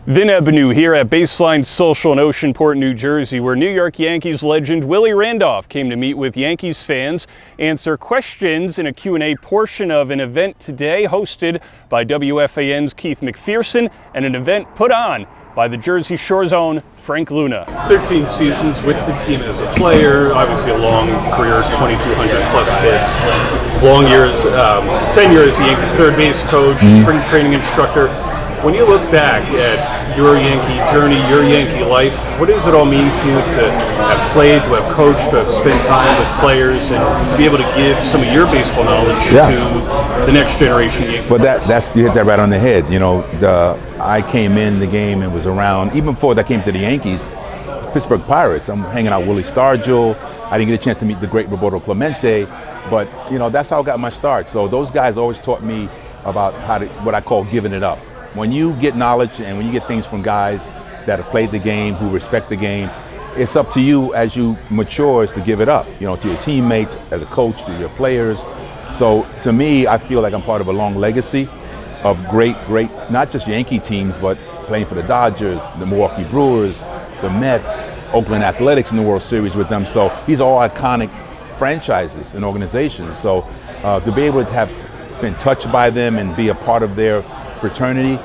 Vin Ebenu here at Baseline Social in Oceanport, New Jersey, where New York Yankees legend Willie Randolph came to meet with Yankees fans, answer questions in a Q&A portion of an event today hosted by WFAN's Keith McPherson and an event put on by the Jersey Shore's own Frank Luna. 13 seasons with the team as a player, obviously a long career, 2,200 plus hits, long years, 10 years as a Yankee third base coach, spring training instructor. When you look back at your Yankee journey, your Yankee life, what does it all mean to you to have played, to have coached, to have spent time with players, and to be able to give some of your baseball knowledge to the next generation of Yankees? But that's you hit that right on the head. You know, I came in the game and was around, even before I came to the Yankees, Pittsburgh Pirates. I'm hanging out with Willie Stargell. I didn't get a chance to meet the great Roberto Clemente, but you know, that's how I got my start. So those guys always taught me about how to, what I call giving it up. When you get knowledge and when you get things from guys that have played the game, who respect the game, it's up to you as you mature is to give it up, you know, to your teammates, as a coach, to your players. So to me, I feel like I'm part of a long legacy of great, not just Yankee teams, but playing for the Dodgers, the Milwaukee Brewers, the Mets, Oakland Athletics in the World Series with them. So these are all iconic franchises and organizations. So to be able to have been touched by them and be a part of their fraternity,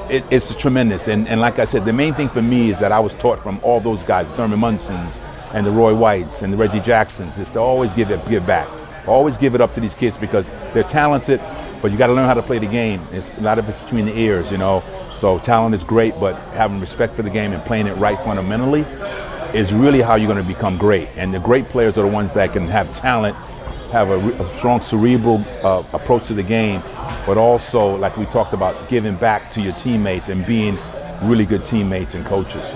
it's tremendous. And like I said, the main thing for me is that I was taught from all those guys, Thurman Munsons and the Roy Whites and the Reggie Jacksons, is to always give back. Always give it up to these kids because they're talented, but you got to learn how to play the game. A lot of it's between the ears, you know. So talent is great, but having respect for the game and playing it right fundamentally is really how you're going to become great. And the great players are the ones that can have talent, have a strong cerebral approach to the game, but also, like we talked about, giving back to your teammates and being really good teammates and coaches.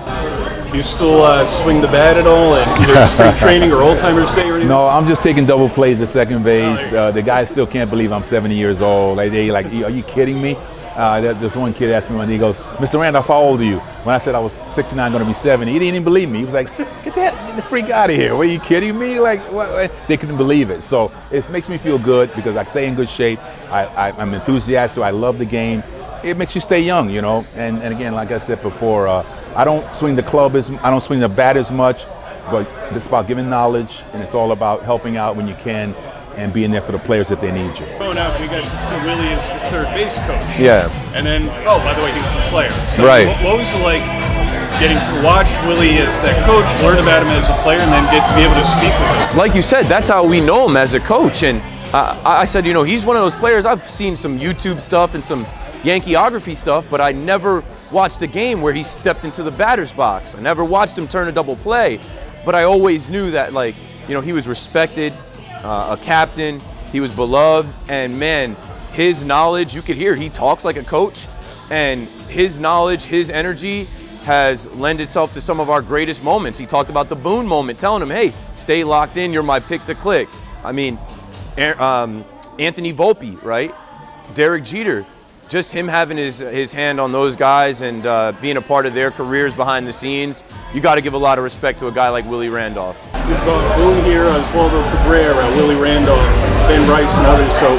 Do you still swing the bat at all at either spring training or Old Timers Day or anything? No, I'm just taking double plays at second base. The guys still can't believe I'm 70 years old. Like, they like, are you kidding me? This one kid asked me one day, he goes, "Mr. Randolph, how old are you?" When I said I was 69, going to be 70, he didn't even believe me. He was like, get the freak out of here. What, are you kidding me? Like, what? They couldn't believe it. So it makes me feel good because I stay in good shape. I'm enthusiastic. I love the game. It makes you stay young, you know. And again, like I said before, I don't swing the I don't swing the bat as much, but it's about giving knowledge, and it's all about helping out when you can and being there for the players if they need you. Going out, we got to see Willie as the third base coach. Yeah. And then, oh, by the way, he was a player. So right. What was it like getting to watch Willie as that coach, learn about him as a player, and then get to be able to speak with him? Like you said, that's how we know him as a coach. And I said, you know, he's one of those players. I've seen some YouTube stuff and some Yankeeography stuff, but I never watched a game where he stepped into the batter's box. I never watched him turn a double play, but I always knew that, like, you know, he was respected, a captain, he was beloved, and man, his knowledge, you could hear he talks like a coach, and his knowledge, his energy has lent itself to some of our greatest moments. He talked about the Boone moment, telling him, hey, stay locked in, you're my pick to click. I mean, Anthony Volpe, right? Derek Jeter, just him having his hand on those guys and being a part of their careers behind the scenes, you got to give a lot of respect to a guy like Willie Randolph. We've got Boone here, Oswaldo Cabrera, Willie Randolph, Ben Rice, and others. So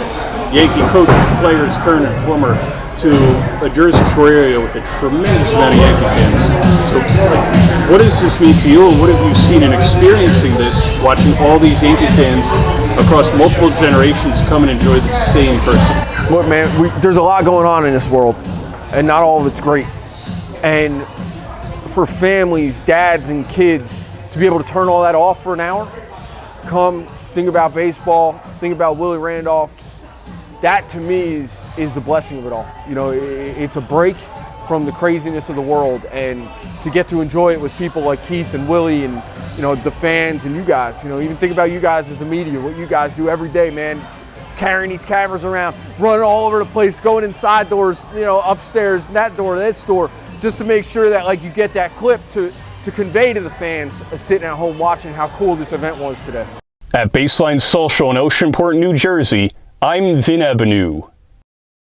Yankee coaches, players, current and former, to a Jersey Shore area with a tremendous amount of Yankee fans. So what does this mean to you? What have you seen in experiencing this, watching all these Yankee fans across multiple generations come and enjoy the same person? Look, man, there's a lot going on in this world, and not all of it's great. And for families, dads and kids, to be able to turn all that off for an hour, come think about baseball, think about Willie Randolph, that to me is the blessing of it all. You know, it's a break from the craziness of the world, and to get to enjoy it with people like Keith and Willie and, you know, the fans and you guys. You know, even think about you guys as the media, what you guys do every day, man. Carrying these cameras around, running all over the place, going inside doors, you know, upstairs, that door, that door, just to make sure that, like, you get that clip to convey to the fans sitting at home watching how cool this event was today. At Baseline Social in Oceanport, New Jersey, I'm Vin Ebenu.